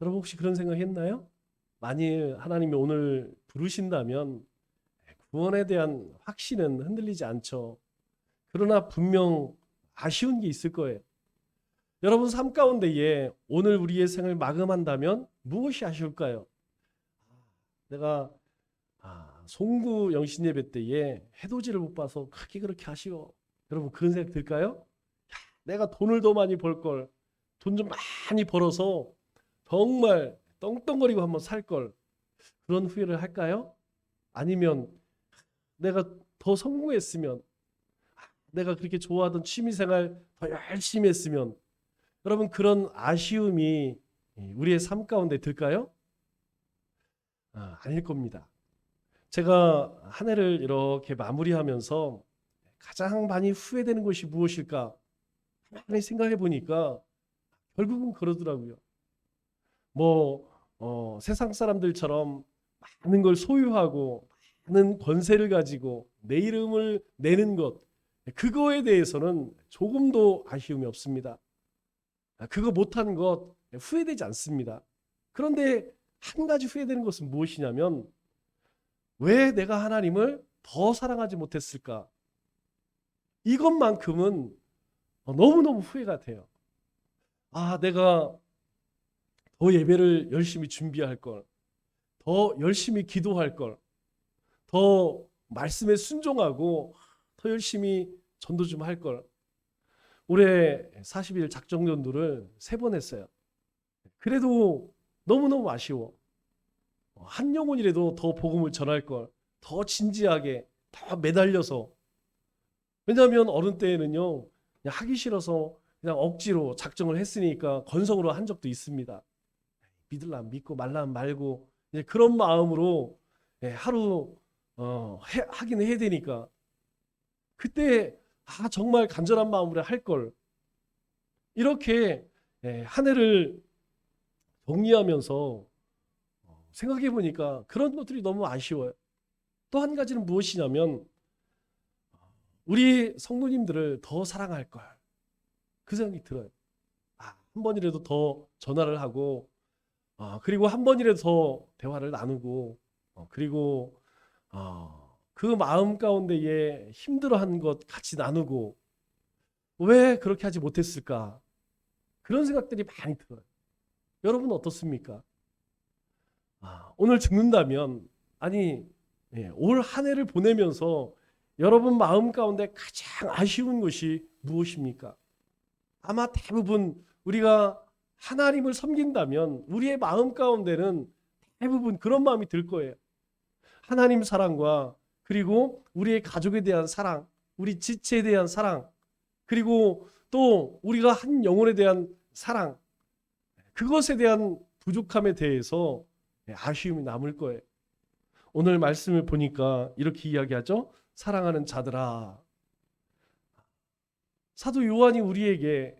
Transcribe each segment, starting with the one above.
여러분 혹시 그런 생각 했나요? 만일 하나님이 오늘 부르신다면 구원에 대한 확신은 흔들리지 않죠. 그러나 분명 아쉬운 게 있을 거예요. 여러분 삶 가운데에 오늘 우리의 생을 마감한다면 무엇이 아쉬울까요? 내가 송구 영신 예배 때에 해돋이를 못 봐서 크게 그렇게 아쉬워. 여러분 그런 생각 들까요? 내가 돈을 더 많이 벌 걸, 돈 좀 많이 벌어서 정말 떵떵거리고 한번 살 걸. 그런 후회를 할까요? 아니면 내가 더 성공했으면, 내가 그렇게 좋아하던 취미생활 더 열심히 했으면, 여러분 그런 아쉬움이 우리의 삶 가운데 들까요? 아닐 겁니다. 제가 한 해를 이렇게 마무리하면서 가장 많이 후회되는 것이 무엇일까 많이 생각해 보니까 결국은 그러더라고요. 뭐 세상 사람들처럼 많은 걸 소유하고 많은 권세를 가지고 내 이름을 내는 것, 그거에 대해서는 조금도 아쉬움이 없습니다. 그거 못한 것 후회되지 않습니다. 그런데 한 가지 후회되는 것은 무엇이냐면 왜 내가 하나님을 더 사랑하지 못했을까? 이것만큼은 너무너무 후회가 돼요. 내가 더 예배를 열심히 준비할 걸, 더 열심히 기도할 걸, 더 말씀에 순종하고 더 열심히 전도 좀 할 걸. 올해 40일 작정전도를 3번 했어요. 그래도 너무너무 아쉬워. 한 영혼이라도 더 복음을 전할 걸, 더 진지하게, 더 매달려서. 왜냐하면 어른 때에는요, 그냥 하기 싫어서 그냥 억지로 작정을 했으니까 건성으로 한 적도 있습니다. 믿을라면 믿고 말라면 말고 이제 그런 마음으로 하루 하긴 해야 되니까 그때 정말 간절한 마음으로 할 걸. 이렇게 한 해를 정리하면서 생각해 보니까 그런 것들이 너무 아쉬워요. 또 한 가지는 무엇이냐면 우리 성도님들을 더 사랑할 걸. 그 생각이 들어요. 한 번이라도 더 전화를 하고 그리고 한 번이라도 더 대화를 나누고 그리고 그 마음 가운데에 힘들어하는 것 같이 나누고 왜 그렇게 하지 못했을까? 그런 생각들이 많이 들어요. 여러분은 어떻습니까? 오늘 죽는다면 아니 올 한 해를 보내면서 여러분 마음 가운데 가장 아쉬운 것이 무엇입니까? 아마 대부분 우리가 하나님을 섬긴다면 우리의 마음 가운데는 대부분 그런 마음이 들 거예요. 하나님 사랑과 그리고 우리의 가족에 대한 사랑, 우리 지체에 대한 사랑, 그리고 또 우리가 한 영혼에 대한 사랑, 그것에 대한 부족함에 대해서 아쉬움이 남을 거예요. 오늘 말씀을 보니까 이렇게 이야기하죠. 사랑하는 자들아. 사도 요한이 우리에게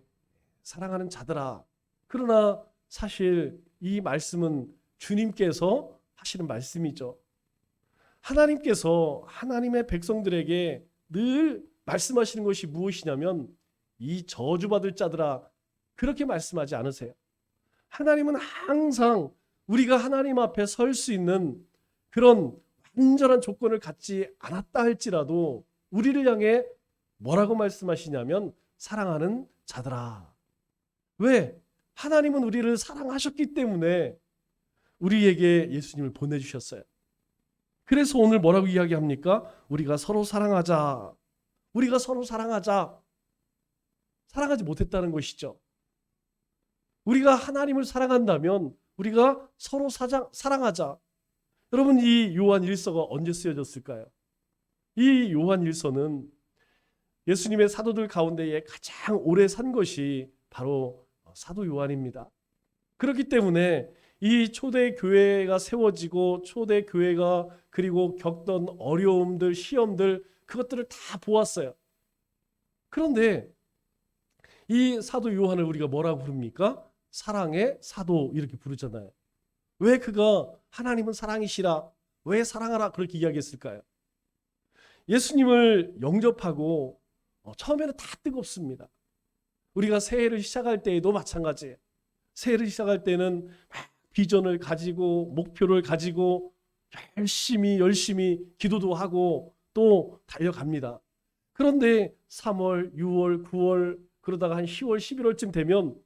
사랑하는 자들아. 그러나 사실 이 말씀은 주님께서 하시는 말씀이죠. 하나님께서 하나님의 백성들에게 늘 말씀하시는 것이 무엇이냐면 이 저주받을 자들아 그렇게 말씀하지 않으세요. 하나님은 항상 우리가 하나님 앞에 설 수 있는 그런 완전한 조건을 갖지 않았다 할지라도 우리를 향해 뭐라고 말씀하시냐면 사랑하는 자들아. 왜? 하나님은 우리를 사랑하셨기 때문에 우리에게 예수님을 보내주셨어요. 그래서 오늘 뭐라고 이야기합니까? 우리가 서로 사랑하자. 우리가 서로 사랑하자. 사랑하지 못했다는 것이죠. 우리가 하나님을 사랑한다면 우리가 서로 사랑하자. 여러분 이 요한 일서가 언제 쓰여졌을까요? 이 요한 일서는 예수님의 사도들 가운데에 가장 오래 산 것이 바로 사도 요한입니다. 그렇기 때문에 이 초대 교회가 세워지고 초대 교회가 그리고 겪던 어려움들, 시험들 그것들을 다 보았어요. 그런데 이 사도 요한을 우리가 뭐라고 부릅니까? 사랑의 사도 이렇게 부르잖아요. 왜 그가 하나님은 사랑이시라 왜 사랑하라 그렇게 이야기했을까요? 예수님을 영접하고 처음에는 다 뜨겁습니다. 우리가 새해를 시작할 때에도 마찬가지예요. 새해를 시작할 때는 막 비전을 가지고 목표를 가지고 열심히 기도도 하고 또 달려갑니다. 그런데 3월, 6월, 9월 그러다가 한 10월, 11월쯤 되면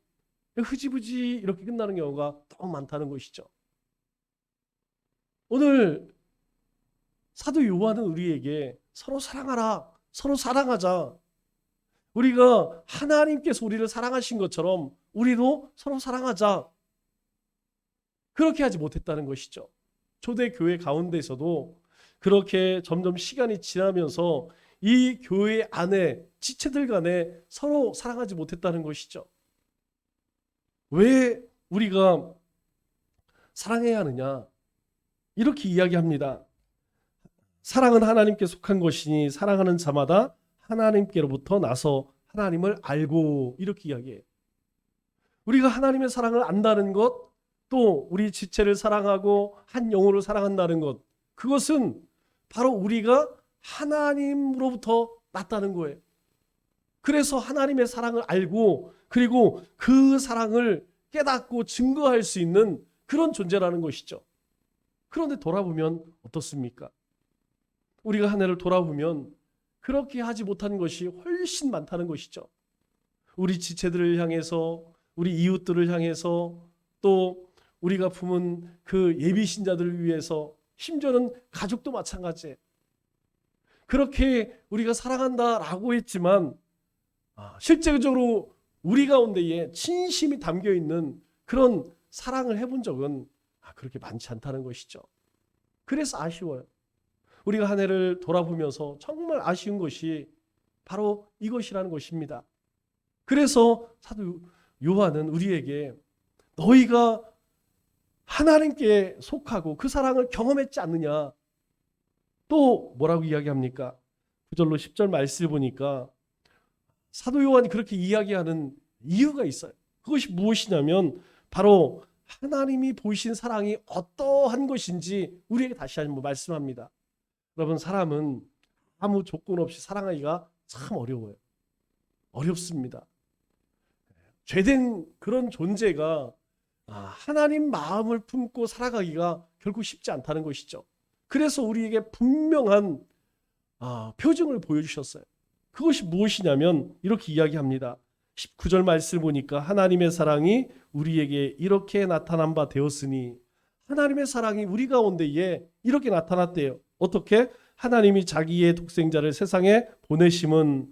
흐지부지 이렇게 끝나는 경우가 너무 많다는 것이죠. 오늘 사도 요한은 우리에게 서로 사랑하라, 서로 사랑하자. 우리가 하나님께서 우리를 사랑하신 것처럼 우리도 서로 사랑하자. 그렇게 하지 못했다는 것이죠. 초대교회 가운데서도 그렇게 점점 시간이 지나면서 이 교회 안에 지체들 간에 서로 사랑하지 못했다는 것이죠. 왜 우리가 사랑해야 하느냐? 이렇게 이야기합니다. 사랑은 하나님께 속한 것이니 사랑하는 자마다 하나님께로부터 나서 하나님을 알고, 이렇게 이야기해요. 우리가 하나님의 사랑을 안다는 것, 또 우리 지체를 사랑하고 한 영혼을 사랑한다는 것, 그것은 바로 우리가 하나님으로부터 났다는 거예요. 그래서 하나님의 사랑을 알고 그리고 그 사랑을 깨닫고 증거할 수 있는 그런 존재라는 것이죠. 그런데 돌아보면 어떻습니까? 우리가 한 해를 돌아보면 그렇게 하지 못한 것이 훨씬 많다는 것이죠. 우리 지체들을 향해서, 우리 이웃들을 향해서, 또 우리가 품은 그 예비 신자들을 위해서, 심지어는 가족도 마찬가지예요. 그렇게 우리가 사랑한다라고 했지만 실제적으로 우리 가운데에 진심이 담겨 있는 그런 사랑을 해본 적은 그렇게 많지 않다는 것이죠. 그래서 아쉬워요. 우리가 한 해를 돌아보면서 정말 아쉬운 것이 바로 이것이라는 것입니다. 그래서 사도 요한은 우리에게 너희가 하나님께 속하고 그 사랑을 경험했지 않느냐, 또 뭐라고 이야기합니까? 9절로 10절 말씀을 보니까 사도 요한이 그렇게 이야기하는 이유가 있어요. 그것이 무엇이냐면 바로 하나님이 보이신 사랑이 어떠한 것인지 우리에게 다시 한번 말씀합니다. 여러분, 사람은 아무 조건 없이 사랑하기가 참 어려워요. 어렵습니다. 죄된 그런 존재가 하나님 마음을 품고 살아가기가 결국 쉽지 않다는 것이죠. 그래서 우리에게 분명한 표징을 보여주셨어요. 그것이 무엇이냐면 이렇게 이야기합니다. 19절 말씀을 보니까 하나님의 사랑이 우리에게 이렇게 나타난 바 되었으니, 하나님의 사랑이 우리 가운데에 이렇게 나타났대요. 어떻게? 하나님이 자기의 독생자를 세상에 보내심은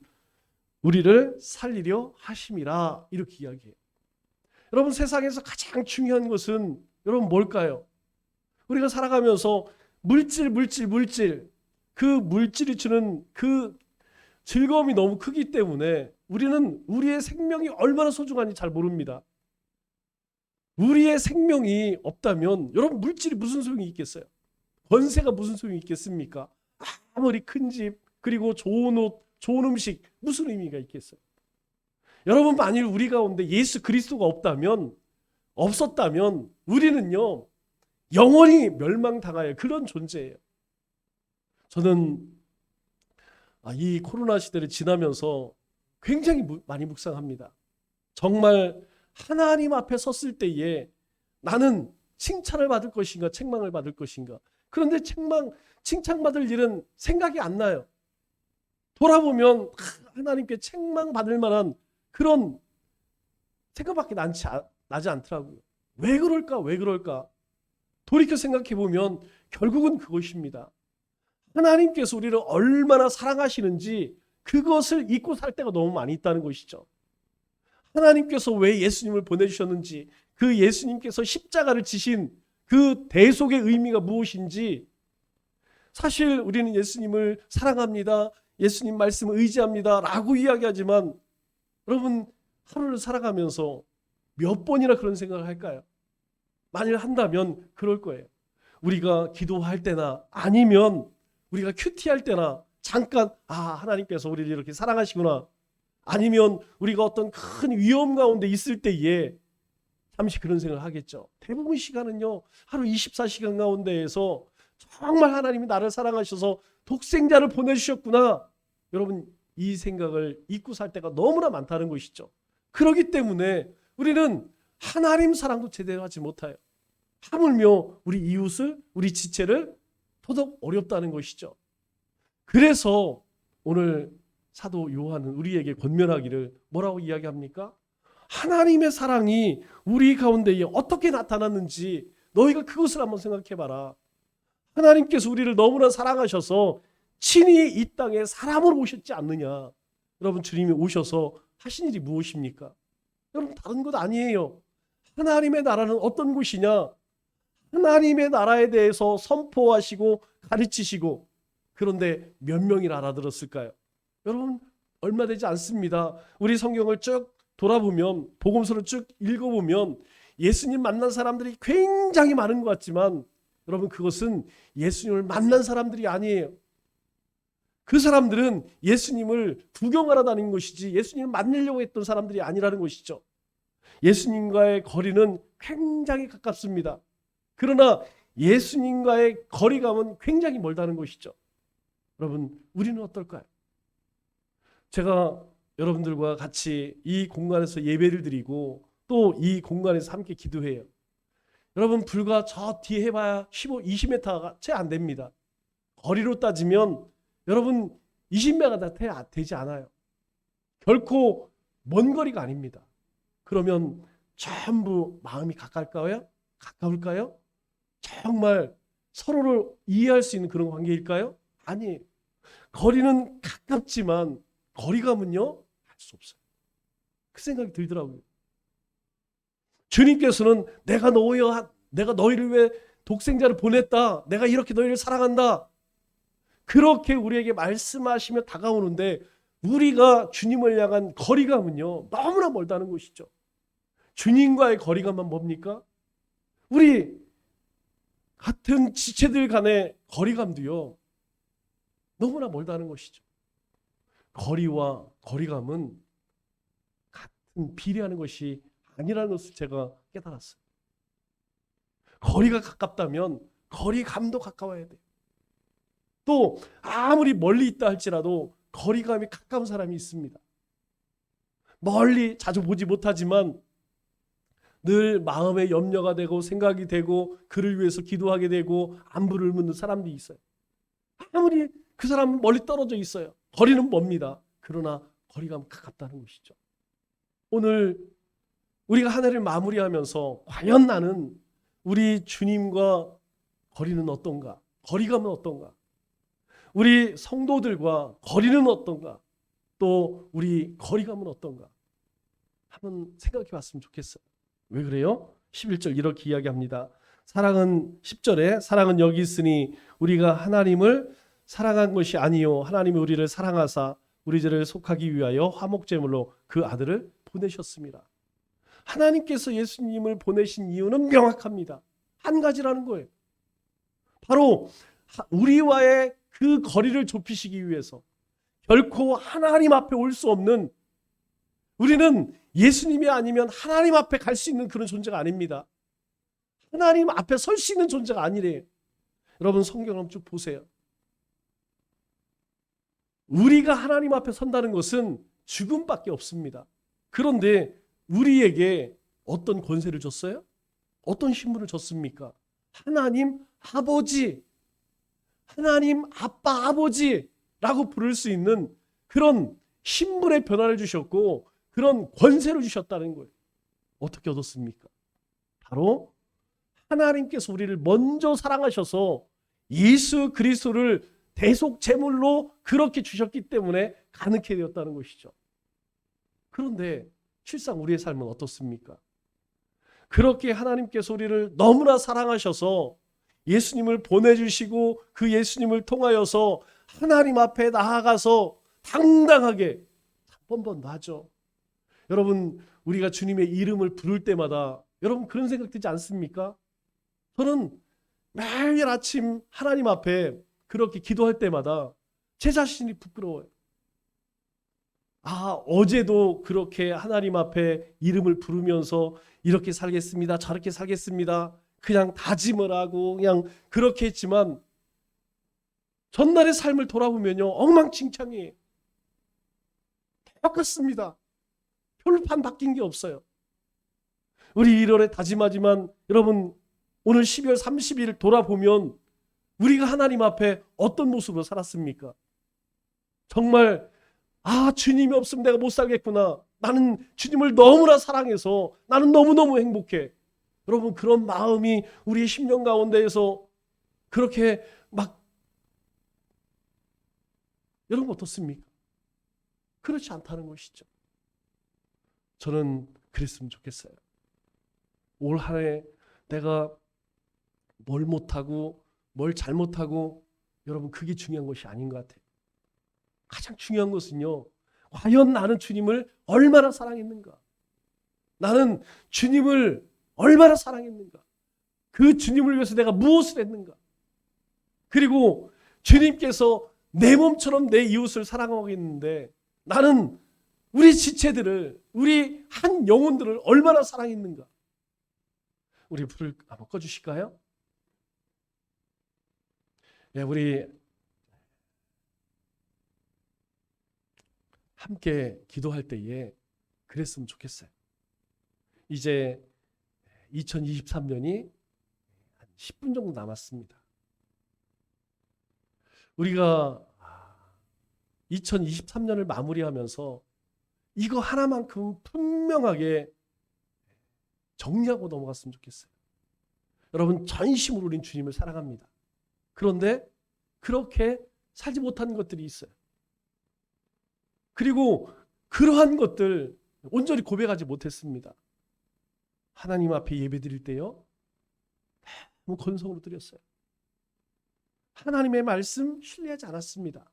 우리를 살리려 하심이라, 이렇게 이야기해요. 여러분, 세상에서 가장 중요한 것은 여러분 뭘까요? 우리가 살아가면서 물질 그 물질이 주는 그 즐거움이 너무 크기 때문에 우리는 우리의 생명이 얼마나 소중한지 잘 모릅니다. 우리의 생명이 없다면 여러분, 물질이 무슨 소용이 있겠어요? 권세가 무슨 소용이 있겠습니까? 아무리 큰 집, 그리고 좋은 옷, 좋은 음식, 무슨 의미가 있겠어요? 여러분, 만일 우리 가운데 예수 그리스도가 없었다면 우리는요 영원히 멸망당할 그런 존재예요. 저는 이 코로나 시대를 지나면서 굉장히 많이 묵상합니다. 정말 하나님 앞에 섰을 때에 나는 칭찬을 받을 것인가, 책망을 받을 것인가. 그런데 칭찬받을 일은 생각이 안 나요. 돌아보면 하나님께 책망받을 만한 그런 생각밖에 나지 않더라고요. 왜 그럴까? 돌이켜 생각해 보면 결국은 그것입니다. 하나님께서 우리를 얼마나 사랑하시는지 그것을 잊고 살 때가 너무 많이 있다는 것이죠. 하나님께서 왜 예수님을 보내주셨는지, 그 예수님께서 십자가를 지신 그 대속의 의미가 무엇인지, 사실 우리는 예수님을 사랑합니다, 예수님 말씀을 의지합니다 라고 이야기하지만 여러분, 하루를 살아가면서 몇 번이나 그런 생각을 할까요? 만일 한다면 그럴 거예요. 우리가 기도할 때나 아니면 우리가 큐티할 때나 잠깐 하나님께서 우리를 이렇게 사랑하시구나, 아니면 우리가 어떤 큰 위험 가운데 있을 때에 잠시 그런 생각을 하겠죠. 대부분 시간은요, 하루 24시간 가운데에서 정말 하나님이 나를 사랑하셔서 독생자를 보내주셨구나, 여러분, 이 생각을 잊고 살 때가 너무나 많다는 것이죠. 그렇기 때문에 우리는 하나님 사랑도 제대로 하지 못해요. 하물며 우리 이웃을, 우리 지체를 더더욱 어렵다는 것이죠. 그래서 오늘 사도 요한은 우리에게 권면하기를 뭐라고 이야기합니까? 하나님의 사랑이 우리 가운데에 어떻게 나타났는지 너희가 그것을 한번 생각해봐라. 하나님께서 우리를 너무나 사랑하셔서 친히 이 땅에 사람으로 오셨지 않느냐. 여러분, 주님이 오셔서 하신 일이 무엇입니까? 여러분, 다른 것 아니에요. 하나님의 나라는 어떤 곳이냐? 하나님의 나라에 대해서 선포하시고 가르치시고, 그런데 몇 명이 알아들었을까요? 여러분, 얼마 되지 않습니다. 우리 성경을 쭉 돌아보면, 복음서를 쭉 읽어보면 예수님 만난 사람들이 굉장히 많은 것 같지만 여러분, 그것은 예수님을 만난 사람들이 아니에요. 그 사람들은 예수님을 구경하러 다닌 것이지 예수님을 만나려고 했던 사람들이 아니라는 것이죠. 예수님과의 거리는 굉장히 가깝습니다. 그러나 예수님과의 거리감은 굉장히 멀다는 것이죠. 여러분, 우리는 어떨까요? 제가 여러분들과 같이 이 공간에서 예배를 드리고 또 이 공간에서 함께 기도해요. 여러분, 불과 저 뒤에 해봐야 15, 20m가 채 안 됩니다. 거리로 따지면 여러분 20m가 되지 않아요. 결코 먼 거리가 아닙니다. 그러면 전부 마음이 가까울까요? 정말 서로를 이해할 수 있는 그런 관계일까요? 아니에요. 거리는 가깝지만 거리감은요, 할 수 없어요. 그 생각이 들더라고요. 주님께서는 내가 너희를 위해 독생자를 보냈다. 내가 이렇게 너희를 사랑한다. 그렇게 우리에게 말씀하시며 다가오는데 우리가 주님을 향한 거리감은요, 너무나 멀다는 것이죠. 주님과의 거리감은 뭡니까? 우리 같은 지체들 간의 거리감도요, 너무나 멀다는 것이죠. 거리와 거리감은 같은 비례하는 것이 아니라는 것을 제가 깨달았어요. 거리가 가깝다면 거리감도 가까워야 돼요. 또 아무리 멀리 있다 할지라도 거리감이 가까운 사람이 있습니다. 멀리 자주 보지 못하지만 늘 마음에 염려가 되고 생각이 되고 그를 위해서 기도하게 되고 안부를 묻는 사람들이 있어요. 아무리 그 사람은 멀리 떨어져 있어요. 거리는 멉니다. 그러나 거리감 가깝다는 것이죠. 오늘 우리가 한 해를 마무리하면서 과연 나는 우리 주님과 거리는 어떤가? 거리감은 어떤가? 우리 성도들과 거리는 어떤가? 또 우리 거리감은 어떤가? 한번 생각해 봤으면 좋겠어요. 왜 그래요? 11절 이렇게 이야기합니다. 10절에 사랑은 여기 있으니 우리가 하나님을 사랑한 것이 아니요 하나님이 우리를 사랑하사 우리 죄를 속하기 위하여 화목제물로 그 아들을 보내셨습니다. 하나님께서 예수님을 보내신 이유는 명확합니다. 한 가지라는 거예요. 바로 우리와의 그 거리를 좁히시기 위해서. 결코 하나님 앞에 올 수 없는, 우리는 예수님이 아니면 하나님 앞에 갈 수 있는 그런 존재가 아닙니다. 하나님 앞에 설 수 있는 존재가 아니래요. 여러분, 성경을 한번 쭉 보세요. 우리가 하나님 앞에 선다는 것은 죽음밖에 없습니다. 그런데 우리에게 어떤 권세를 줬어요? 어떤 신분을 줬습니까? 하나님 아버지, 하나님 아빠 아버지라고 부를 수 있는 그런 신분의 변화를 주셨고 그런 권세를 주셨다는 거예요. 어떻게 얻었습니까? 바로 하나님께서 우리를 먼저 사랑하셔서 예수 그리스도를 대속 제물로 그렇게 주셨기 때문에 가능케 되었다는 것이죠. 그런데 실상 우리의 삶은 어떻습니까? 그렇게 하나님께서 우리를 너무나 사랑하셔서 예수님을 보내주시고 그 예수님을 통하여서 하나님 앞에 나아가서 당당하게 한 번도 하죠. 여러분, 우리가 주님의 이름을 부를 때마다 여러분 그런 생각 들지 않습니까? 저는 매일 아침 하나님 앞에 그렇게 기도할 때마다 제 자신이 부끄러워요. 어제도 그렇게 하나님 앞에 이름을 부르면서 이렇게 살겠습니다. 저렇게 살겠습니다. 그냥 다짐을 하고 그냥 그렇게 했지만 전날의 삶을 돌아보면요, 엉망진창이에요. 똑같습니다. 별반 바뀐 게 없어요. 우리 1월에 다짐하지만 여러분 오늘 12월 30일 돌아보면 우리가 하나님 앞에 어떤 모습으로 살았습니까? 정말 주님이 없으면 내가 못 살겠구나. 나는 주님을 너무나 사랑해서 나는 너무너무 행복해. 여러분 그런 마음이 우리의 심령 가운데에서 그렇게 막 여러분 어떻습니까? 그렇지 않다는 것이죠. 저는 그랬으면 좋겠어요. 올 한 해 내가 뭘 못하고 뭘 잘못하고 여러분 그게 중요한 것이 아닌 것 같아요. 가장 중요한 것은요. 과연 나는 주님을 얼마나 사랑했는가? 나는 주님을 얼마나 사랑했는가? 그 주님을 위해서 내가 무엇을 했는가? 그리고 주님께서 내 몸처럼 내 이웃을 사랑하고 있는데 나는 우리 지체들을 우리 한 영혼들을 얼마나 사랑했는가? 우리 불을 한번 꺼주실까요? 예, 우리 함께 기도할 때에 그랬으면 좋겠어요. 이제 2023년이 한 10분 정도 남았습니다. 우리가 2023년을 마무리하면서 이거 하나만큼 분명하게 정리하고 넘어갔으면 좋겠어요. 여러분 전심으로 우린 주님을 사랑합니다. 그런데 그렇게 살지 못한 것들이 있어요. 그리고 그러한 것들 온전히 고백하지 못했습니다. 하나님 앞에 예배드릴 때요. 너무 건성으로 드렸어요. 하나님의 말씀 신뢰하지 않았습니다.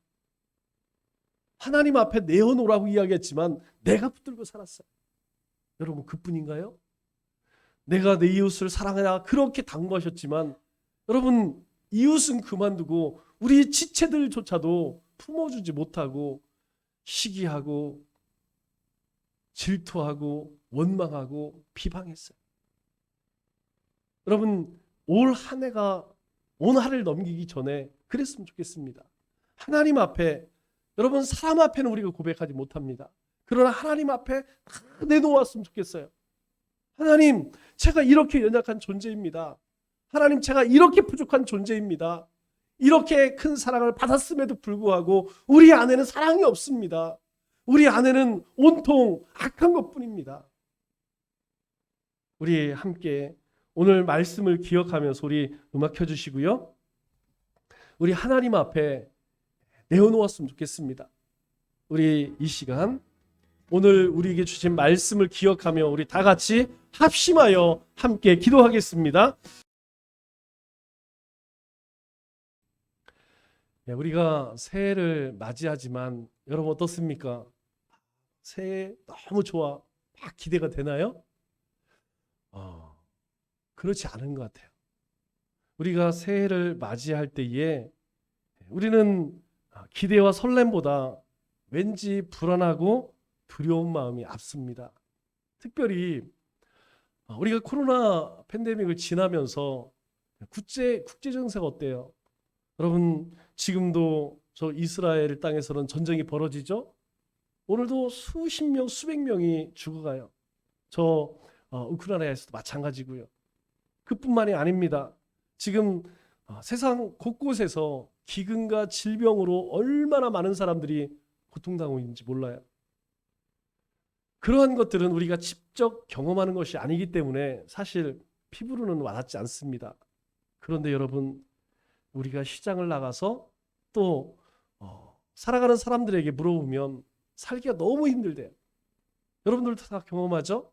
하나님 앞에 내어놓으라고 이야기했지만 내가 붙들고 살았어요. 여러분 그뿐인가요? 내가 내 이웃을 사랑하라 그렇게 당부하셨지만 여러분 이웃은 그만두고 우리 지체들조차도 품어주지 못하고 시기하고 질투하고 원망하고 비방했어요. 여러분 올 한 해가 온 한해를 넘기기 전에 그랬으면 좋겠습니다. 하나님 앞에 여러분 사람 앞에는 우리가 고백하지 못합니다. 그러나 하나님 앞에 다 내놓았으면 좋겠어요. 하나님 제가 이렇게 연약한 존재입니다. 하나님 제가 이렇게 부족한 존재입니다. 이렇게 큰 사랑을 받았음에도 불구하고 우리 안에는 사랑이 없습니다. 우리 안에는 온통 악한 것뿐입니다. 우리 함께 오늘 말씀을 기억하면서 우리 음악 켜주시고요. 우리 하나님 앞에 내어놓았으면 좋겠습니다. 우리 이 시간 오늘 우리에게 주신 말씀을 기억하며 우리 다 같이 합심하여 함께 기도하겠습니다. 우리가 새해를 맞이하지만 여러분 어떻습니까? 새해 너무 좋아. 막 기대가 되나요? 그렇지 않은 것 같아요. 우리가 새해를 맞이할 때에 우리는 기대와 설렘보다 왠지 불안하고 두려운 마음이 앞섭니다. 특별히 우리가 코로나 팬데믹을 지나면서 국제 정세가 어때요? 여러분 지금도 저 이스라엘 땅에서는 전쟁이 벌어지죠? 오늘도 수십 명, 수백 명이 죽어가요. 저 우크라이나에서도 마찬가지고요. 그뿐만이 아닙니다. 지금 세상 곳곳에서 기근과 질병으로 얼마나 많은 사람들이 고통당하고 있는지 몰라요. 그러한 것들은 우리가 직접 경험하는 것이 아니기 때문에 사실 피부로는 와닿지 않습니다. 그런데 여러분 우리가 시장을 나가서 또 살아가는 사람들에게 물어보면 살기가 너무 힘들대요. 여러분들도 다 경험하죠?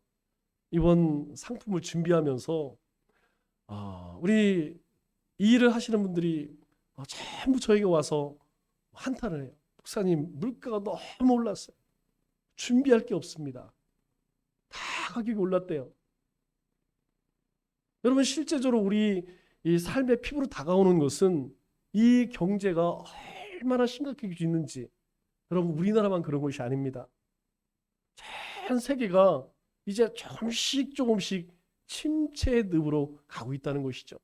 이번 상품을 준비하면서 우리 이 일을 하시는 분들이 전부 저에게 와서 한탄을 해요. 목사님 물가가 너무 올랐어요. 준비할 게 없습니다. 다 가격이 올랐대요. 여러분 실제적으로 우리 이 삶의 피부로 다가오는 것은 이 경제가 얼마나 심각해지고 있는지 여러분 우리나라만 그런 것이 아닙니다. 전 세계가 이제 조금씩 침체의 늪으로 가고 있다는 것이죠.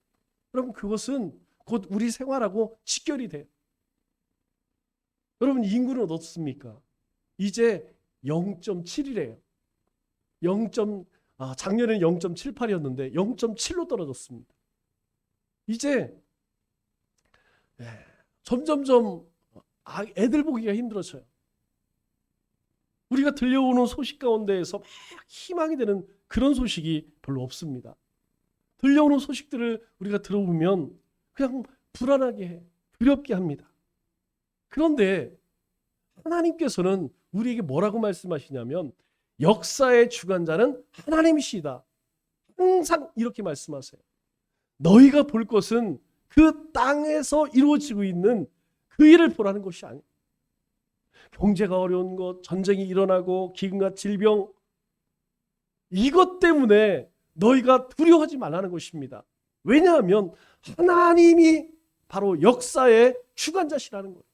여러분 그것은 곧 우리 생활하고 직결이 돼요. 여러분 인구는 어떻습니까? 이제 0.7이래요. 작년에는 0.78이었는데 0.7로 떨어졌습니다. 이제 점점점 애들 보기가 힘들어져요. 우리가 들려오는 소식 가운데에서 막 희망이 되는 그런 소식이 별로 없습니다. 들려오는 소식들을 우리가 들어보면 그냥 불안하게 해, 두렵게 합니다. 그런데 하나님께서는 우리에게 뭐라고 말씀하시냐면 역사의 주관자는 하나님이시다. 항상 이렇게 말씀하세요. 너희가 볼 것은 그 땅에서 이루어지고 있는 그 일을 보라는 것이 아니에요. 경제가 어려운 것, 전쟁이 일어나고 기근과 질병, 이것 때문에 너희가 두려워하지 말라는 것입니다. 왜냐하면 하나님이 바로 역사의 주관자시라는 거예요.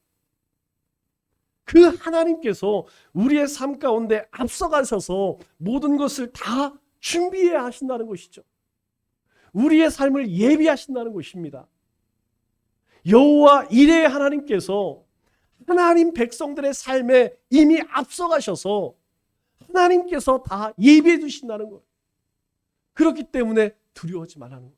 그 하나님께서 우리의 삶 가운데 앞서가셔서 모든 것을 다 준비해야 하신다는 것이죠. 우리의 삶을 예비하신다는 것입니다. 여호와 이레의 하나님께서 하나님 백성들의 삶에 이미 앞서가셔서 하나님께서 다 예비해 두신다는 거예요. 그렇기 때문에 두려워하지 말라는 거예요.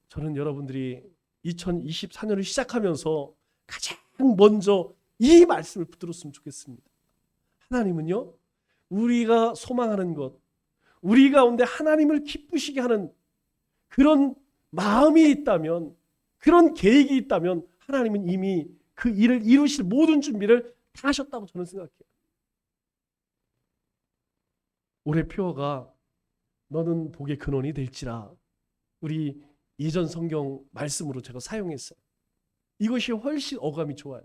저는 여러분들이 2024년을 시작하면서 가장 먼저 이 말씀을 붙들었으면 좋겠습니다. 하나님은요, 우리가 소망하는 것, 우리 가운데 하나님을 기쁘시게 하는 그런 마음이 있다면, 그런 계획이 있다면 하나님은 이미 그 일을 이루실 모든 준비를 다 하셨다고 저는 생각해요. 올해 표어가 너는 복의 근원이 될지라, 우리 예전 성경 말씀으로 제가 사용했어요. 이것이 훨씬 어감이 좋아요.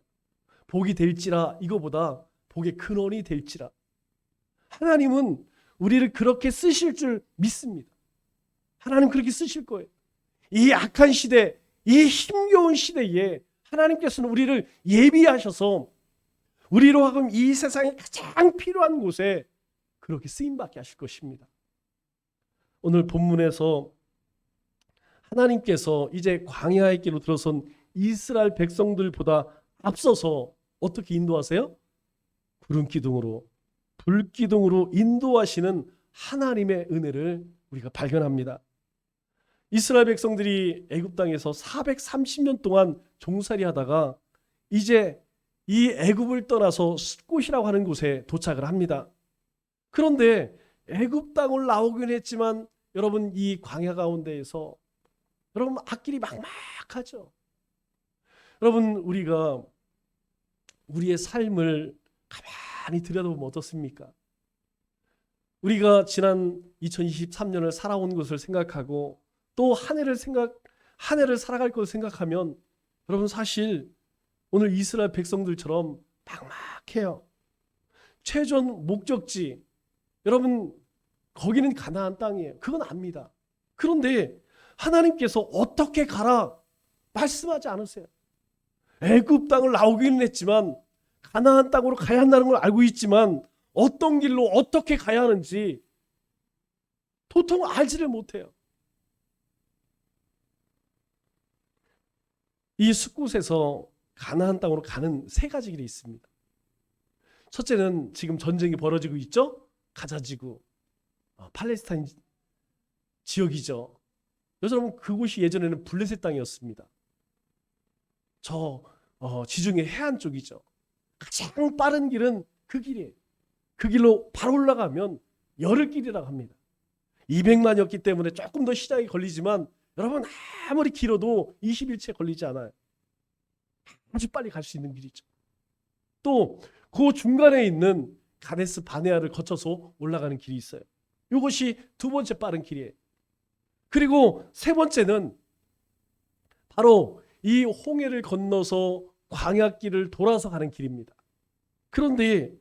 복이 될지라 이거보다 복의 근원이 될지라. 하나님은 우리를 그렇게 쓰실 줄 믿습니다. 하나님 그렇게 쓰실 거예요. 이 악한 시대, 이 힘겨운 시대에 하나님께서는 우리를 예비하셔서 우리로 하여금 이 세상에 가장 필요한 곳에 그렇게 쓰임받게 하실 것입니다. 오늘 본문에서 하나님께서 이제 광야의 길로 들어선 이스라엘 백성들보다 앞서서 어떻게 인도하세요? 구름 기둥으로, 불 기둥으로 인도하시는 하나님의 은혜를 우리가 발견합니다. 이스라엘 백성들이 애굽 땅에서 430년 동안 종살이 하다가 이제 이 애굽을 떠나서 숫곳이라고 하는 곳에 도착을 합니다. 그런데 애굽 땅을 나오긴 했지만 여러분, 이 광야 가운데에서 여러분 앞길이 막막하죠. 여러분, 우리가 우리의 삶을 가만히 들여다보면 어떻습니까? 우리가 지난 2023년을 살아온 것을 생각하고 또 한 해를 살아갈 것을 생각하면 여러분, 사실 오늘 이스라엘 백성들처럼 막막해요. 최종 목적지, 여러분 거기는 가나안 땅이에요. 그건 압니다. 그런데 하나님께서 어떻게 가라 말씀하지 않으세요. 애굽 땅을 나오기는 했지만 가나안 땅으로 가야 한다는 걸 알고 있지만 어떤 길로 어떻게 가야 하는지 도통 알지를 못해요. 이 숫곳에서 가나안 땅으로 가는 세 가지 길이 있습니다. 첫째는 지금 전쟁이 벌어지고 있죠. 가자지구, 팔레스타인 지역이죠. 여러분, 그곳이 예전에는 블레셋 땅이었습니다. 저 지중해 해안 쪽이죠. 가장 빠른 길은 그 길이에요. 그 길로 바로 올라가면 열흘길이라고 합니다. 200만이었기 때문에 조금 더 시간이 걸리지만 여러분, 아무리 길어도 20일째 걸리지 않아요. 아주 빨리 갈 수 있는 길이죠. 또 그 중간에 있는 가데스 바네아를 거쳐서 올라가는 길이 있어요. 이것이 두 번째 빠른 길이에요. 그리고 세 번째는 바로 이 홍해를 건너서 광야길을 돌아서 가는 길입니다. 그런데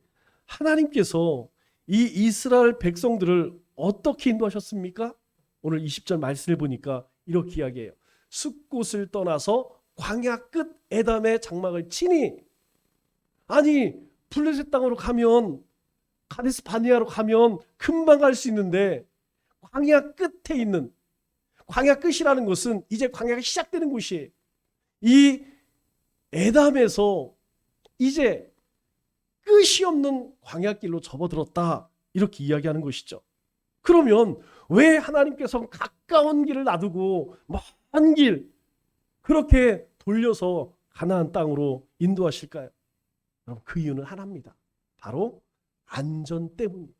하나님께서 이 이스라엘 백성들을 어떻게 인도하셨습니까? 오늘 20절 말씀을 보니까 이렇게 이야기해요. 숫곳을 떠나서 광야 끝 에담의 장막을 치니, 아니 블레셋 땅으로 가면, 가데스 바네아로 가면 금방 갈 수 있는데 광야 끝에 있는, 광야 끝이라는 것은 이제 광야가 시작되는 곳이에요. 이 에담에서 이제 끝이 없는 광야길로 접어들었다, 이렇게 이야기하는 것이죠. 그러면 왜 하나님께서 가까운 길을 놔두고 먼 길 그렇게 돌려서 가나안 땅으로 인도하실까요? 여러분, 그 이유는 하나입니다. 바로 안전 때문이에요.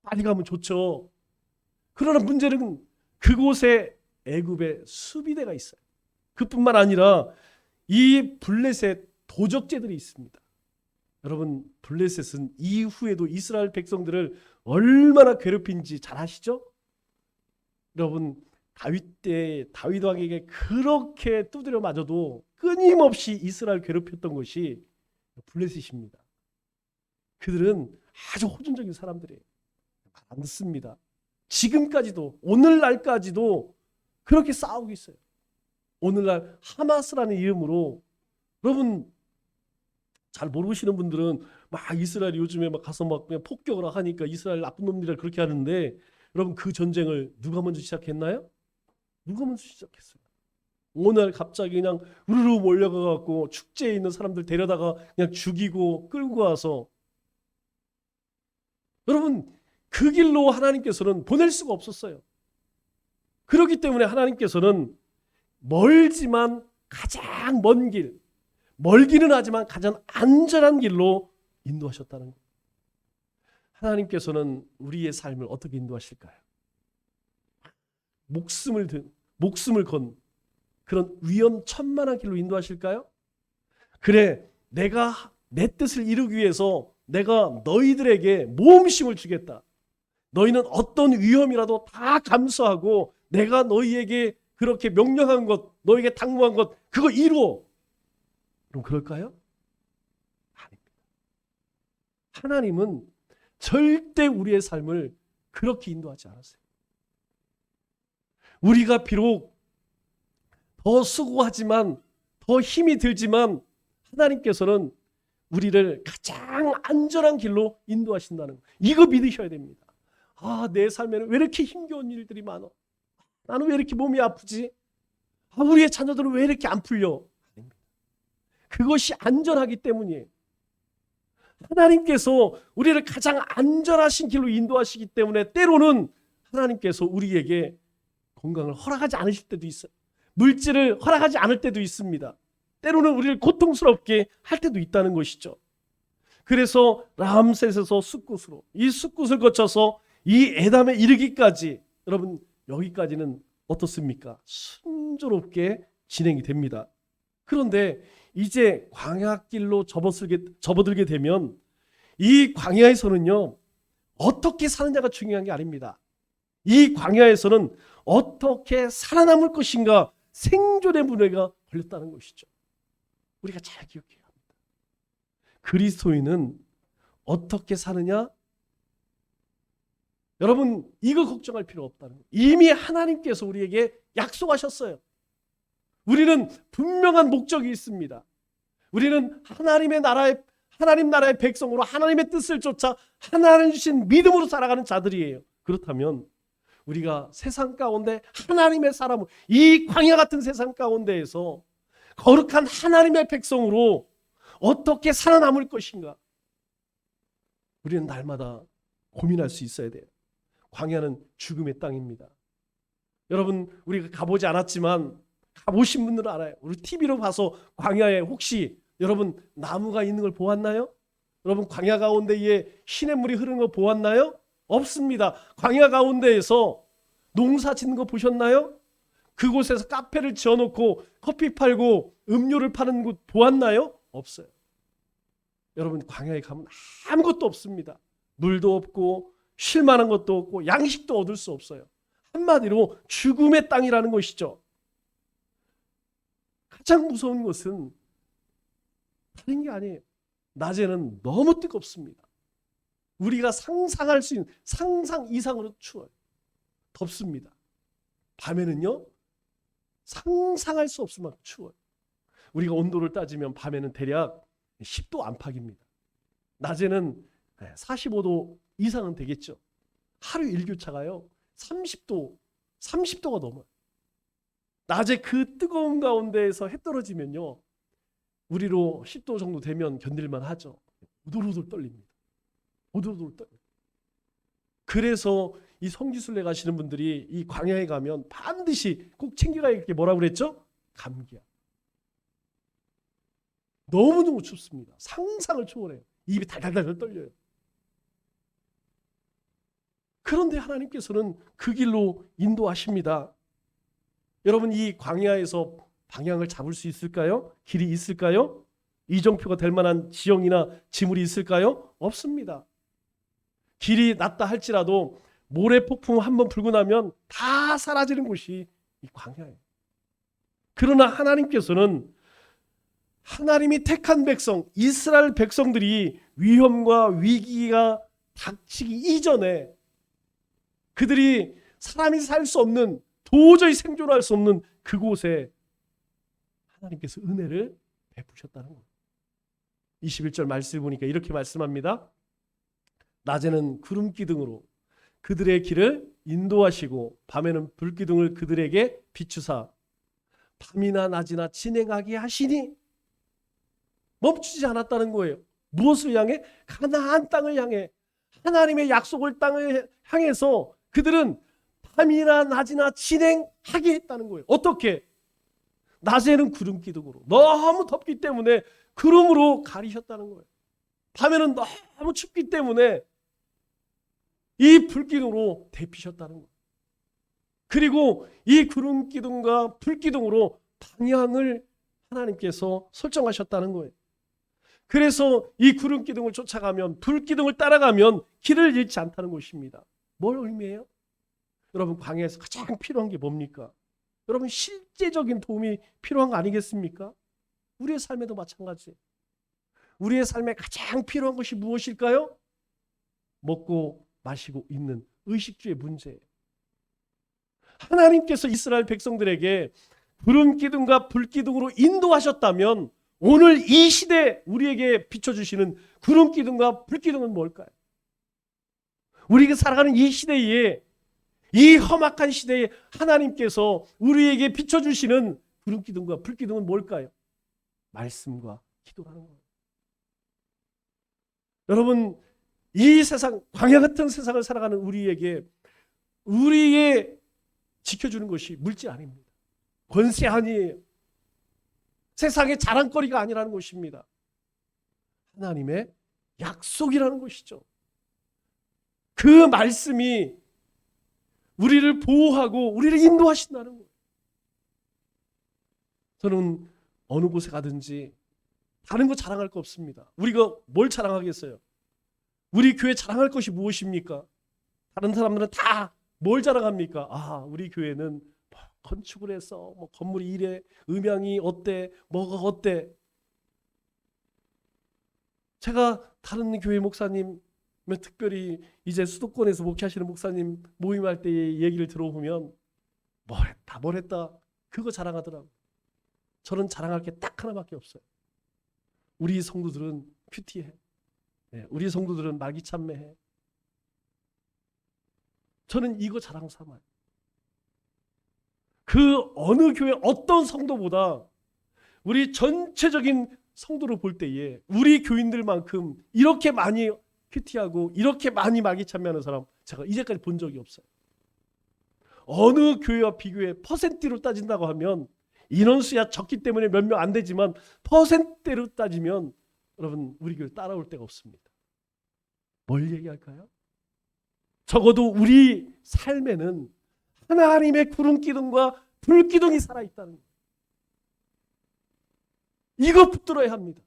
빨리 가면 좋죠. 그러나 문제는 그곳에 애굽의 수비대가 있어요. 그뿐만 아니라 이 블레셋 도적제들이 있습니다. 여러분, 블레셋은 이후에도 이스라엘 백성들을 얼마나 괴롭힌지 잘 아시죠? 여러분, 다윗 왕에게 그렇게 두드려 맞아도 끊임없이 이스라엘 괴롭혔던 것이 블레셋입니다. 그들은 아주 호전적인 사람들이에요. 말 안 듣습니다. 지금까지도, 오늘날까지도 그렇게 싸우고 있어요. 오늘날 하마스라는 이름으로, 여러분 잘 모르시는 분들은 막 이스라엘이 요즘에 막 가서 막 그냥 폭격을 하니까 이스라엘 나쁜 놈들이라 그렇게 하는데, 여러분 그 전쟁을 누가 먼저 시작했나요? 누가 먼저 시작했어요? 오늘 갑자기 그냥 우르르 몰려가 갖고 축제에 있는 사람들 데려다가 그냥 죽이고 끌고 와서, 여러분 그 길로 하나님께서는 보낼 수가 없었어요. 그렇기 때문에 하나님께서는 멀지만 가장 먼 길, 멀기는 하지만 가장 안전한 길로 인도하셨다는 거예요. 하나님께서는 우리의 삶을 어떻게 인도하실까요? 목숨을 건 그런 위험천만한 길로 인도하실까요? 그래, 내가 내 뜻을 이루기 위해서 내가 너희들에게 모험심을 주겠다. 너희는 어떤 위험이라도 다 감수하고 내가 너희에게 그렇게 명령한 것, 너희에게 당부한 것, 그거 이루어. 그럼 그럴까요? 아닙니다. 하나님은 절대 우리의 삶을 그렇게 인도하지 않았어요. 우리가 비록 더 수고하지만, 더 힘이 들지만 하나님께서는 우리를 가장 안전한 길로 인도하신다는 거. 이거 믿으셔야 됩니다. 아, 내 삶에는 왜 이렇게 힘겨운 일들이 많아? 나는 왜 이렇게 몸이 아프지? 아, 우리의 자녀들은 왜 이렇게 안 풀려? 그것이 안전하기 때문이에요. 하나님께서 우리를 가장 안전하신 길로 인도하시기 때문에 때로는 하나님께서 우리에게 건강을 허락하지 않으실 때도 있어요. 물질을 허락하지 않을 때도 있습니다. 때로는 우리를 고통스럽게 할 때도 있다는 것이죠. 그래서 람셋에서 숫굿으로, 이 숫굿을 거쳐서 이 에담에 이르기까지, 여러분 여기까지는 어떻습니까? 순조롭게 진행이 됩니다. 그런데 이제 광야길로 접어들게 되면 이 광야에서는요, 어떻게 사느냐가 중요한 게 아닙니다. 이 광야에서는 어떻게 살아남을 것인가, 생존의 문제가 걸렸다는 것이죠. 우리가 잘 기억해야 합니다. 그리스도인은 어떻게 사느냐? 여러분 이거 걱정할 필요 없다는 거예요. 이미 하나님께서 우리에게 약속하셨어요. 우리는 분명한 목적이 있습니다. 우리는 하나님 나라의 백성으로 하나님의 뜻을 쫓아 하나님 주신 믿음으로 살아가는 자들이에요. 그렇다면 우리가 세상 가운데 하나님의 사람으로, 이 광야 같은 세상 가운데에서 거룩한 하나님의 백성으로 어떻게 살아남을 것인가? 우리는 날마다 고민할 수 있어야 돼요. 광야는 죽음의 땅입니다. 여러분 우리가 가보지 않았지만 가보신 분들은 알아요. 우리 TV로 봐서 광야에 혹시 여러분 나무가 있는 걸 보았나요? 여러분 광야 가운데에 시냇물이 흐르는 거 보았나요? 없습니다. 광야 가운데에서 농사 짓는 거 보셨나요? 그곳에서 카페를 지어놓고 커피 팔고 음료를 파는 곳 보았나요? 없어요. 여러분 광야에 가면 아무것도 없습니다. 물도 없고 쉴 만한 것도 없고 양식도 얻을 수 없어요. 한마디로 죽음의 땅이라는 것이죠. 가장 무서운 것은 다른 게 아니에요. 낮에는 너무 뜨겁습니다. 우리가 상상할 수 있는 상상 이상으로 추워요. 덥습니다. 밤에는요, 상상할 수 없을 만큼 추워요. 우리가 온도를 따지면 밤에는 대략 10도 안팎입니다. 낮에는 45도 이상은 되겠죠. 하루 일교차가요 30도가 넘어요. 낮에 그 뜨거운 가운데에서 해 떨어지면요, 우리로 10도 정도 되면 견딜만 하죠. 오돌오돌 떨립니다. 오돌오돌 떨려요. 그래서 이 성지순례 가시는 분들이 이 광야에 가면 반드시 꼭 챙겨가야 게 뭐라고 그랬죠? 감기약. 너무너무 춥습니다. 상상을 초월해요. 입이 달달달 떨려요. 그런데 하나님께서는 그 길로 인도하십니다. 여러분, 이 광야에서 방향을 잡을 수 있을까요? 길이 있을까요? 이정표가 될 만한 지형이나 지물이 있을까요? 없습니다. 길이 낫다 할지라도 모래 폭풍 한번 불고 나면 다 사라지는 곳이 이 광야예요. 그러나 하나님께서는 하나님이 택한 백성, 이스라엘 백성들이 위험과 위기가 닥치기 이전에 그들이 사람이 살 수 없는, 도저히 생존할 수 없는 그곳에 하나님께서 은혜를 베푸셨다는 거예요. 21절 말씀을 보니까 이렇게 말씀합니다. 낮에는 구름 기둥으로 그들의 길을 인도하시고 밤에는 불기둥을 그들에게 비추사 밤이나 낮이나 진행하게 하시니, 멈추지 않았다는 거예요. 무엇을 향해? 가나안 땅을 향해, 하나님의 약속을 땅을 향해서 그들은 밤이나 낮이나 진행하게 했다는 거예요. 어떻게? 낮에는 구름 기둥으로, 너무 덥기 때문에 구름으로 가리셨다는 거예요. 밤에는 너무 춥기 때문에 이 불기둥으로 데피셨다는 거예요. 그리고 이 구름 기둥과 불기둥으로 방향을 하나님께서 설정하셨다는 거예요. 그래서 이 구름 기둥을 쫓아가면, 불기둥을 따라가면 길을 잃지 않다는 것입니다. 뭘 의미해요? 여러분, 광야에서 가장 필요한 게 뭡니까? 여러분, 실제적인 도움이 필요한 거 아니겠습니까? 우리의 삶에도 마찬가지예요. 우리의 삶에 가장 필요한 것이 무엇일까요? 먹고 마시고 있는 의식주의 문제예요. 하나님께서 이스라엘 백성들에게 구름 기둥과 불 기둥으로 인도하셨다면 오늘 이 시대 우리에게 비춰주시는 구름 기둥과 불 기둥은 뭘까요? 우리가 살아가는 이 시대에, 이 험악한 시대에 하나님께서 우리에게 비춰주시는 구름 기둥과 불 기둥은 뭘까요? 말씀과 기도라는 거예요. 여러분, 이 세상, 광야 같은 세상을 살아가는 우리에게 우리의 지켜주는 것이 물질 아닙니다. 권세 아니에요. 세상의 자랑거리가 아니라는 것입니다. 하나님의 약속이라는 것이죠. 그 말씀이 우리를 보호하고 우리를 인도하신다는 거예요. 저는 어느 곳에 가든지 다른 거 자랑할 거 없습니다. 우리가 뭘 자랑하겠어요? 우리 교회 자랑할 것이 무엇입니까? 다른 사람들은 다 뭘 자랑합니까? 아, 우리 교회는 건축을 해서 뭐 건물이 이래, 음향이 어때, 뭐가 어때. 제가 다른 교회 목사님, 특별히 이제 수도권에서 목회하시는 목사님 모임할 때의 얘기를 들어보면 뭘 했다 그거 자랑하더라고요. 저는 자랑할 게 딱 하나밖에 없어요. 우리 성도들은 큐티해. 우리 성도들은 말기참매해. 저는 이거 자랑 삼아요. 그 어느 교회 어떤 성도보다 우리 전체적인 성도를 볼 때에 우리 교인들만큼 이렇게 많이 큐티하고 이렇게 많이 말기참매하는 사람 제가 이제까지 본 적이 없어요. 어느 교회와 비교해 퍼센트로 따진다고 하면 인원수야 적기 때문에 몇 명 안 되지만 퍼센트로 따지면 여러분 우리 교회 따라올 데가 없습니다. 뭘 얘기할까요? 적어도 우리 삶에는 하나님의 구름 기둥과 불 기둥이 살아있다는 거예요. 이거 붙들어야 합니다.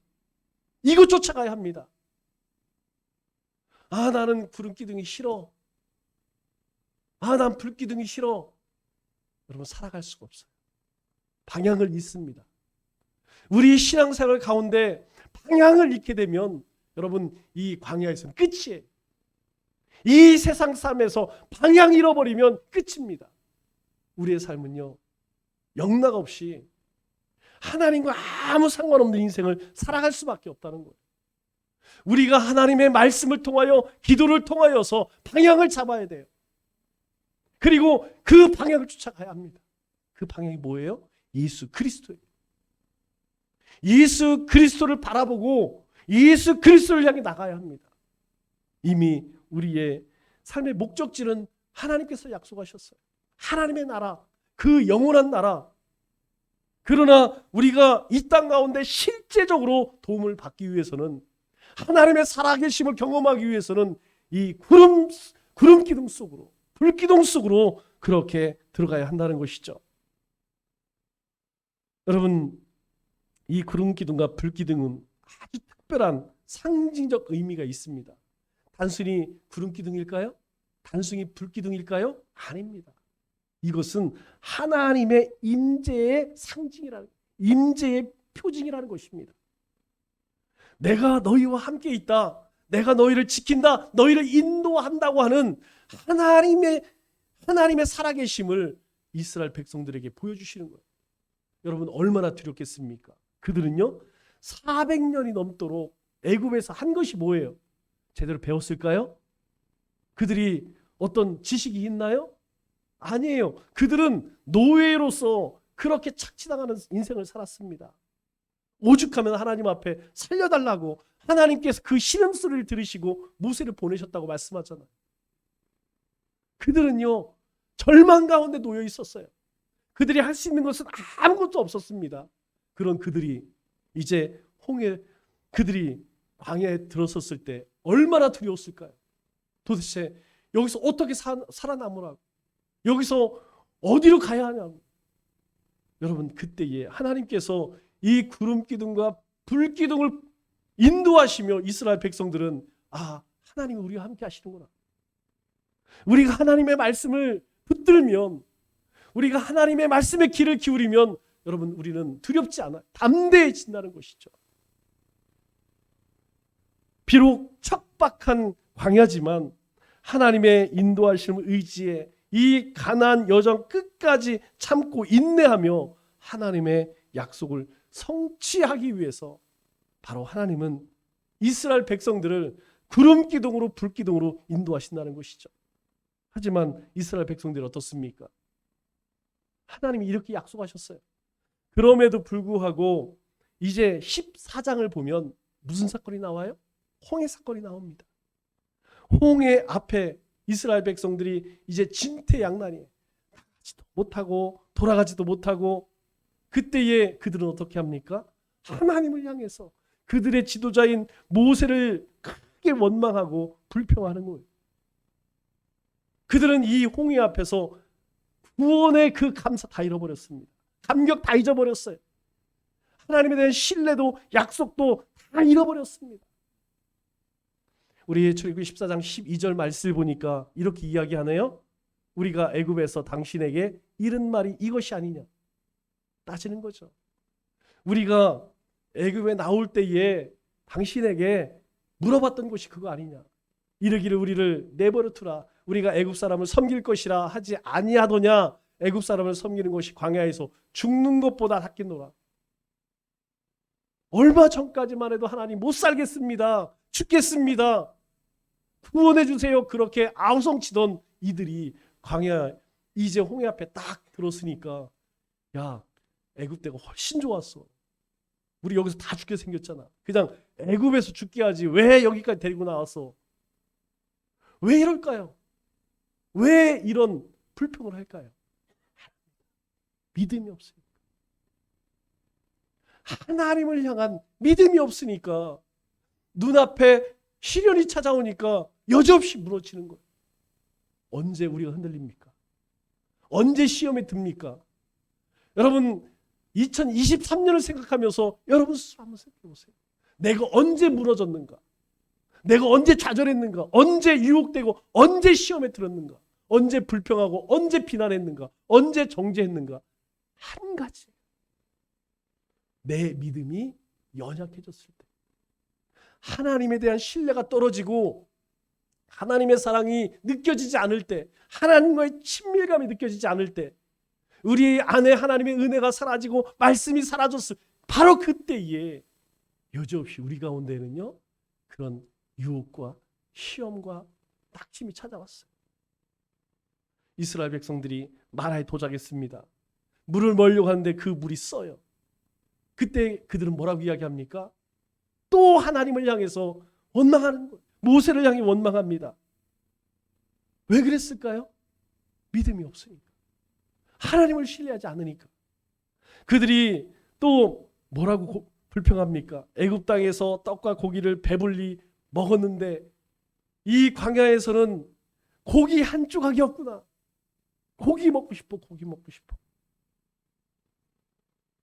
이거 쫓아가야 합니다. 아, 나는 구름 기둥이 싫어. 아, 난 불 기둥이 싫어. 여러분, 살아갈 수가 없어요. 방향을 잃습니다. 우리 신앙생활 가운데 방향을 잃게 되면 여러분 이 광야에서는 끝이에요. 이 세상 삶에서 방향 잃어버리면 끝입니다. 우리의 삶은요, 영락 없이 하나님과 아무 상관없는 인생을 살아갈 수밖에 없다는 거예요. 우리가 하나님의 말씀을 통하여 기도를 통하여서 방향을 잡아야 돼요. 그리고 그 방향을 쫓아가야 합니다. 그 방향이 뭐예요? 예수 그리스도예요. 예수 그리스도를 바라보고 예수 그리스도를 향해 나가야 합니다. 이미 우리의 삶의 목적지는 하나님께서 약속하셨어요. 하나님의 나라, 그 영원한 나라. 그러나 우리가 이 땅 가운데 실제적으로 도움을 받기 위해서는, 하나님의 살아계심을 경험하기 위해서는 이 구름 기둥 속으로, 불 기둥 속으로 그렇게 들어가야 한다는 것이죠. 여러분, 이 구름 기둥과 불 기둥은 아주 특별한 상징적 의미가 있습니다. 단순히 구름 기둥일까요? 단순히 불 기둥일까요? 아닙니다. 이것은 하나님의 임재의 상징이라는, 임재의 표징이라는 것입니다. 내가 너희와 함께 있다, 내가 너희를 지킨다, 너희를 인도한다고 하는 하나님의 살아계심을 이스라엘 백성들에게 보여주시는 거예요. 여러분, 얼마나 두렵겠습니까? 그들은요 400년이 넘도록 애굽에서 한 것이 뭐예요? 제대로 배웠을까요? 그들이 어떤 지식이 있나요? 아니에요. 그들은 노예로서 그렇게 착취당하는 인생을 살았습니다. 오죽하면 하나님 앞에 살려달라고 하나님께서 그 신음소리를 들으시고 모세를 보내셨다고 말씀하잖아요. 그들은요 절망 가운데 놓여 있었어요. 그들이 할 수 있는 것은 아무것도 없었습니다. 그런 그들이 이제 그들이 광야에 들어섰을 때 얼마나 두려웠을까요? 도대체 여기서 어떻게 살아남으라고, 여기서 어디로 가야 하냐고. 여러분, 그때에 하나님께서 이 구름 기둥과 불 기둥을 인도하시며 이스라엘 백성들은 하나님이 우리와 함께 하시는구나. 우리가 하나님의 말씀을 붙들면, 우리가 하나님의 말씀에 귀를 기울이면 여러분, 우리는 두렵지 않아요. 담대해진다는 것이죠. 비록 척박한 광야지만 하나님의 인도하심을 의지해 이 가나안 여정 끝까지 참고 인내하며 하나님의 약속을 성취하기 위해서 바로 하나님은 이스라엘 백성들을 구름 기둥으로 불 기둥으로 인도하신다는 것이죠. 하지만 이스라엘 백성들이 어떻습니까? 하나님이 이렇게 약속하셨어요. 그럼에도 불구하고 이제 14장을 보면 무슨 사건이 나와요? 홍해 사건이 나옵니다. 홍해 앞에 이스라엘 백성들이 이제 진퇴양난이에요. 나가지도 못하고 돌아가지도 못하고, 그때에 그들은 어떻게 합니까? 하나님을 향해서 그들의 지도자인 모세를 크게 원망하고 불평하는 거예요. 그들은 이 홍해 앞에서 구원의 그 감사 다 잃어버렸습니다. 감격 다 잊어버렸어요. 하나님에 대한 신뢰도 약속도 다 잃어버렸습니다. 우리 출애굽기 14장 12절 말씀을 보니까 이렇게 이야기하네요. 우리가 애굽에서 당신에게 잃은 말이 이것이 아니냐 따지는 거죠. 우리가 애굽에 나올 때에 당신에게 물어봤던 것이 그거 아니냐. 이르기를 우리를 내버려 두라. 우리가 애굽 사람을 섬길 것이라 하지 아니하더냐. 애굽 사람을 섬기는 것이 광야에서 죽는 것보다 낫겠노라. 얼마 전까지만 해도 하나님 못 살겠습니다, 죽겠습니다, 구원해 주세요, 그렇게 아우성치던 이들이 광야 이제 홍해 앞에 딱 들었으니까 야, 애굽 때가 훨씬 좋았어. 우리 여기서 다 죽게 생겼잖아. 그냥 애굽에서 죽게 하지 왜 여기까지 데리고 나왔어? 왜 이럴까요? 왜 이런 불평을 할까요? 믿음이 없으니까. 하나님을 향한 믿음이 없으니까 눈앞에 시련이 찾아오니까 여지없이 무너지는 거예요. 언제 우리가 흔들립니까? 언제 시험에 듭니까? 여러분, 2023년을 생각하면서 여러분 스스로 한번 생각해 보세요. 내가 언제 무너졌는가? 내가 언제 좌절했는가? 언제 유혹되고 언제 시험에 들었는가? 언제 불평하고 언제 비난했는가? 언제 정죄했는가? 한 가지, 내 믿음이 연약해졌을 때, 하나님에 대한 신뢰가 떨어지고 하나님의 사랑이 느껴지지 않을 때, 하나님과의 친밀감이 느껴지지 않을 때, 우리 안에 하나님의 은혜가 사라지고 말씀이 사라졌을 바로 그때에 여지없이 우리 가운데는요 그런 유혹과 시험과 낙심이 찾아왔어요. 이스라엘 백성들이 마라에 도착했습니다. 물을 먹으려고 하는데 그 물이 써요. 그때 그들은 뭐라고 이야기합니까? 또 하나님을 향해서 원망하는 거예요. 모세를 향해 원망합니다. 왜 그랬을까요? 믿음이 없으니까. 하나님을 신뢰하지 않으니까. 그들이 또 뭐라고 불평합니까? 애굽 땅에서 떡과 고기를 배불리 먹었는데 이 광야에서는 고기 한 조각이 없구나. 고기 먹고 싶어. 고기 먹고 싶어.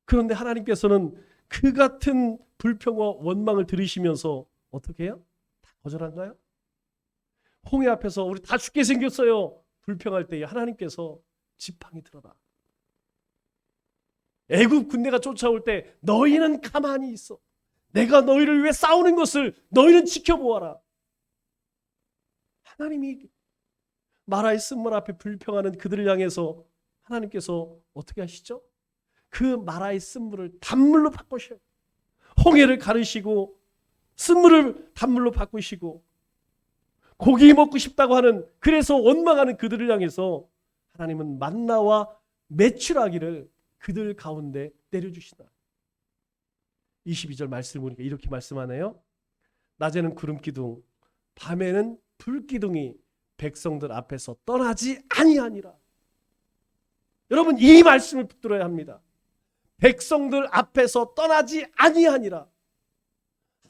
그런데 하나님께서는 그 같은 불평과 원망을 들으시면서 어떻게 해요? 다 거절한가요? 홍해 앞에서 우리 다 죽게 생겼어요. 불평할 때에 하나님께서 지팡이 들어라. 애굽 군대가 쫓아올 때 너희는 가만히 있어. 내가 너희를 위해 싸우는 것을 너희는 지켜보아라. 하나님이 마라의 쓴물 앞에 불평하는 그들을 향해서 하나님께서 어떻게 하시죠? 그 마라의 쓴물을 단물로 바꾸셔요. 홍해를 가르시고 쓴물을 단물로 바꾸시고 고기 먹고 싶다고 하는, 그래서 원망하는 그들을 향해서 하나님은 만나와 메추라기를 그들 가운데 내려주시다. 22절 말씀을 보니까 이렇게 말씀하네요. 낮에는 구름기둥, 밤에는 불기둥이 백성들 앞에서 떠나지 아니하니라. 여러분, 이 말씀을 붙들어야 합니다. 백성들 앞에서 떠나지 아니하니라.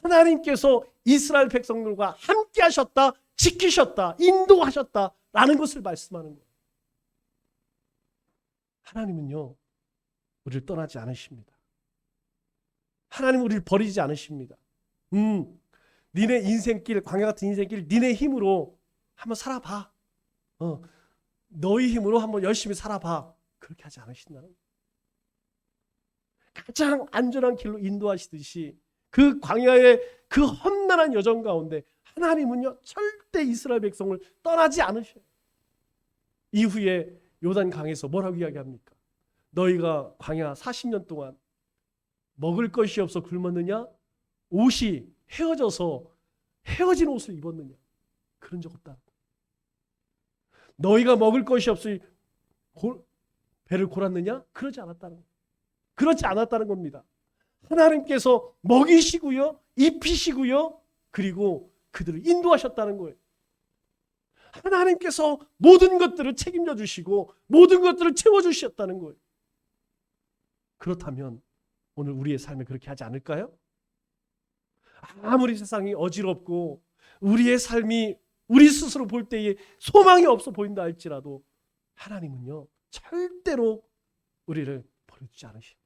하나님께서 이스라엘 백성들과 함께 하셨다, 지키셨다, 인도하셨다라는 것을 말씀하는 거예요. 하나님은요, 우리를 떠나지 않으십니다. 하나님은 우리를 버리지 않으십니다. 니네 인생길, 광야 같은 인생길 니네 힘으로 한번 살아봐. 너희 힘으로 한번 열심히 살아봐. 그렇게 하지 않으신다는 거예요. 가장 안전한 길로 인도하시듯이 그 광야의 그 험난한 여정 가운데 하나님은요, 절대 이스라엘 백성을 떠나지 않으셔요. 이후에 요단 강에서 뭐라고 이야기합니까? 너희가 광야 40년 동안 먹을 것이 없어 굶었느냐? 옷이 헤어져서 헤어진 옷을 입었느냐? 그런 적 없다. 너희가 먹을 것이 없어 배를 골았느냐? 그러지 않았다는 거예요. 그렇지 않았다는 겁니다. 하나님께서 먹이시고요, 입히시고요, 그리고 그들을 인도하셨다는 거예요. 하나님께서 모든 것들을 책임져 주시고 모든 것들을 채워주셨다는 거예요. 그렇다면 오늘 우리의 삶에 그렇게 하지 않을까요? 아무리 세상이 어지럽고 우리의 삶이 우리 스스로 볼 때에 소망이 없어 보인다 할지라도 하나님은요, 절대로 우리를 버려두지 않으십니다.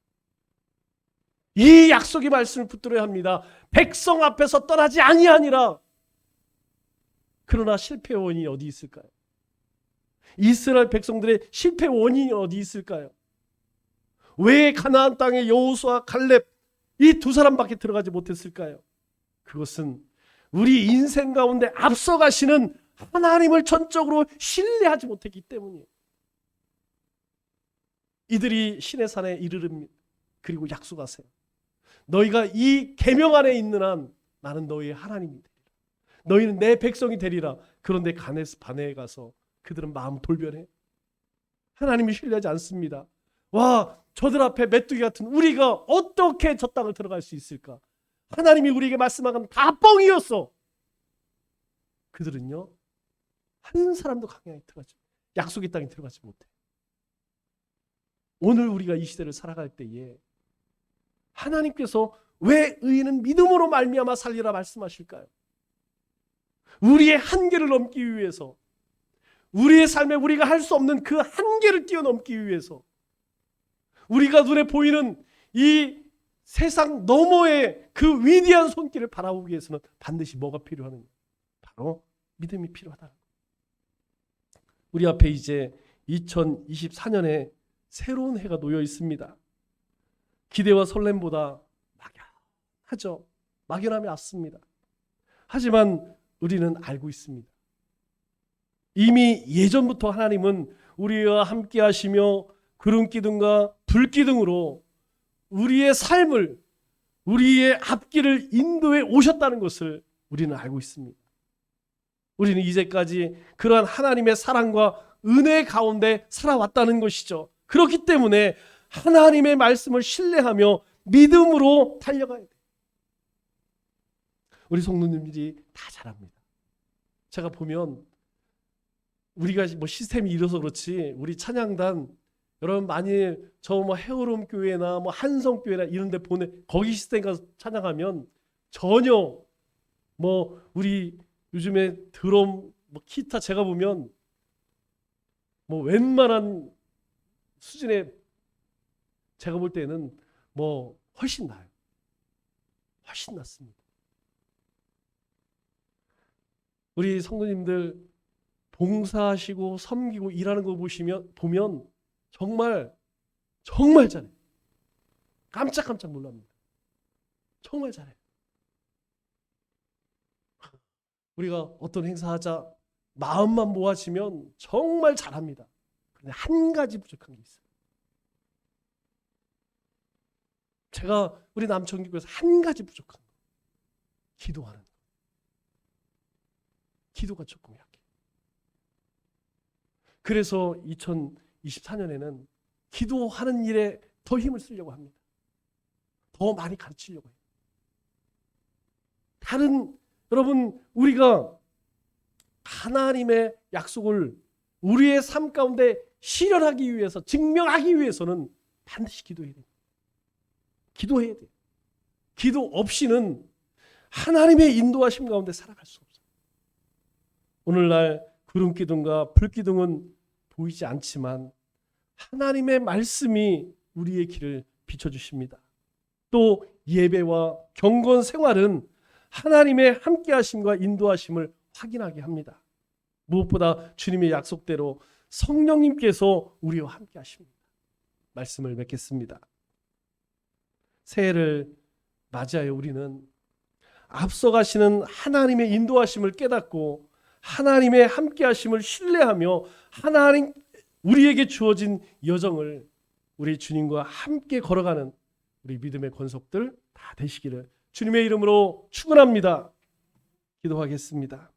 이 약속의 말씀을 붙들어야 합니다. 백성 앞에서 떠나지 아니하니라. 그러나 실패의 원인이 어디 있을까요? 이스라엘 백성들의 실패의 원인이 어디 있을까요? 왜 가나안 땅에 여호수아, 갈렙 이 두 사람밖에 들어가지 못했을까요? 그것은 우리 인생 가운데 앞서가시는 하나님을 전적으로 신뢰하지 못했기 때문이에요. 이들이 시내 산에 이르릅니다. 그리고 약속하세요. 너희가 이 계명 안에 있는 한 나는 너희의 하나님이 되리라. 너희는 내 백성이 되리라. 그런데 가네스 바네에 가서 그들은 마음 돌변해. 하나님을 신뢰하지 않습니다. 와, 저들 앞에 메뚜기 같은 우리가 어떻게 저 땅을 들어갈 수 있을까? 하나님이 우리에게 말씀한 건 다 뻥이었어. 그들은요, 한 사람도 강야에 들어가지, 약속의 땅에 들어가지 못해. 오늘 우리가 이 시대를 살아갈 때에 하나님께서 왜 의인은 믿음으로 말미암아 살리라 말씀하실까요? 우리의 한계를 넘기 위해서, 우리의 삶에 우리가 할 수 없는 그 한계를 뛰어넘기 위해서, 우리가 눈에 보이는 이 세상 너머의 그 위대한 손길을 바라보기 위해서는 반드시 뭐가 필요하느냐? 바로 믿음이 필요하다. 우리 앞에 이제 2024년에 새로운 해가 놓여 있습니다. 기대와 설렘보다 막연하죠. 막연함이 앞섭니다. 하지만 우리는 알고 있습니다. 이미 예전부터 하나님은 우리와 함께 하시며 구름기둥과 불기둥으로 우리의 삶을, 우리의 앞길을 인도해 오셨다는 것을 우리는 알고 있습니다. 우리는 이제까지 그러한 하나님의 사랑과 은혜 가운데 살아왔다는 것이죠. 그렇기 때문에 하나님의 말씀을 신뢰하며 믿음으로 달려가야 돼요. 우리 성도님들이 다 잘합니다. 제가 보면 우리가 뭐 시스템이 이래서 그렇지 우리 찬양단 여러분 만일 저 뭐 헤어롬 교회나 뭐 한성 교회나 이런 데 보내 거기 시스템 가서 찬양하면 전혀 뭐 우리 요즘에 드럼 뭐 기타 제가 보면 뭐 웬만한 수준의 제가 볼 때는 뭐 훨씬 나아요. 훨씬 낫습니다. 우리 성도님들 봉사하시고 섬기고 일하는 거 보면 정말 잘해. 깜짝깜짝 놀랍니다. 정말 잘해. 우리가 어떤 행사하자 마음만 모아지면 정말 잘합니다. 그런데 한 가지 부족한 게 있어요. 제가 우리 남천교회에서 한 가지 부족한 거. 기도하는 거. 기도가 조금 약해. 그래서 2024년에는 기도하는 일에 더 힘을 쓰려고 합니다. 더 많이 가르치려고 해요. 여러분 우리가 하나님의 약속을 우리의 삶 가운데 실현하기 위해서 증명하기 위해서는 반드시 기도해야 돼요. 기도해야 돼요. 기도 없이는 하나님의 인도하심 가운데 살아갈 수 없어요. 오늘날 구름기둥과 불기둥은 보이지 않지만 하나님의 말씀이 우리의 길을 비춰주십니다. 또 예배와 경건 생활은 하나님의 함께하심과 인도하심을 확인하게 합니다. 무엇보다 주님의 약속대로 성령님께서 우리와 함께하십니다. 말씀을 맺겠습니다. 새해를 맞이하여 우리는 앞서가시는 하나님의 인도하심을 깨닫고 하나님의 함께하심을 신뢰하며 하나님 우리에게 주어진 여정을 우리 주님과 함께 걸어가는 우리 믿음의 권속들 다 되시기를 주님의 이름으로 축원합니다. 기도하겠습니다.